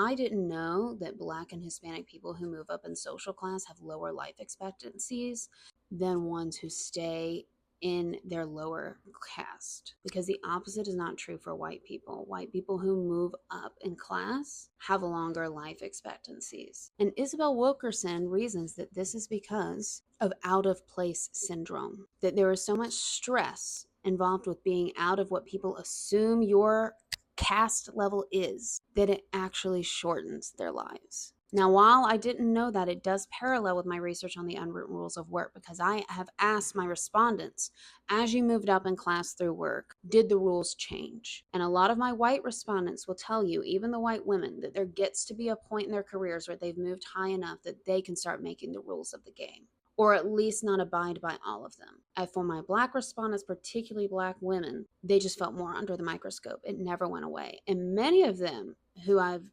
I didn't know that Black and Hispanic people who move up in social class have lower life expectancies than ones who stay in their lower caste, because the opposite is not true for white people. White people who move up in class have longer life expectancies. And Isabel Wilkerson reasons that this is because of out of place syndrome, that there is so much stress involved with being out of what people assume your caste level is, that it actually shortens their lives. Now, while I didn't know that, it does parallel with my research on the unwritten rules of work, because I have asked my respondents, as you moved up in class through work, did the rules change? And a lot of my white respondents will tell you, even the white women, that there gets to be a point in their careers where they've moved high enough that they can start making the rules of the game, or at least not abide by all of them. And for my Black respondents, particularly Black women, they just felt more under the microscope. It never went away. And many of them who I've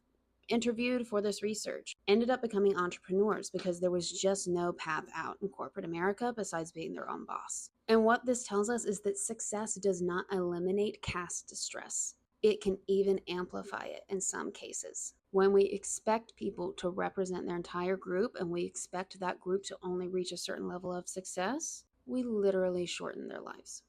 interviewed for this research ended up becoming entrepreneurs because there was just no path out in corporate America besides being their own boss. And what this tells us is that success does not eliminate caste distress. It can even amplify it in some cases. When we expect people to represent their entire group and we expect that group to only reach a certain level of success, we literally shorten their lives.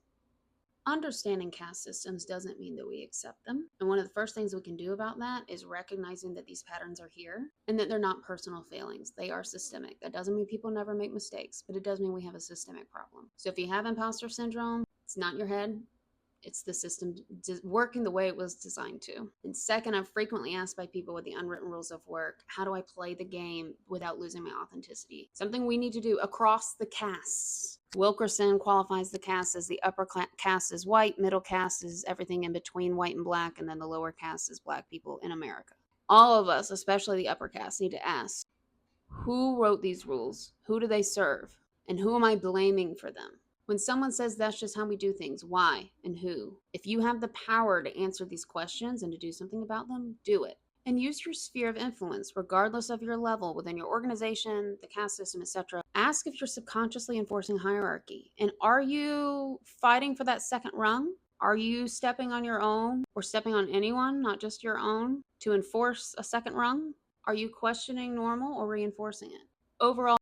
Understanding caste systems doesn't mean that we accept them. And one of the first things we can do about that is recognizing that these patterns are here and that they're not personal failings. They are systemic. That doesn't mean people never make mistakes, but it does mean we have a systemic problem. So if you have imposter syndrome, it's not your head. It's the system working the way it was designed to. And second, I'm frequently asked by people with the unwritten rules of work, how do I play the game without losing my authenticity? Something we need to do across the castes. Wilkerson qualifies the caste as the upper caste is white, middle caste is everything in between white and Black, and then the lower caste is Black people in America. All of us, especially the upper caste, need to ask, who wrote these rules? Who do they serve? And who am I blaming for them? When someone says that's just how we do things, why and who? If you have the power to answer these questions and to do something about them, do it. And use your sphere of influence, regardless of your level within your organization, the caste system, etc. Ask if you're subconsciously enforcing hierarchy. And are you fighting for that second rung? Are you stepping on your own or stepping on anyone, not just your own, to enforce a second rung? Are you questioning normal or reinforcing it? Overall,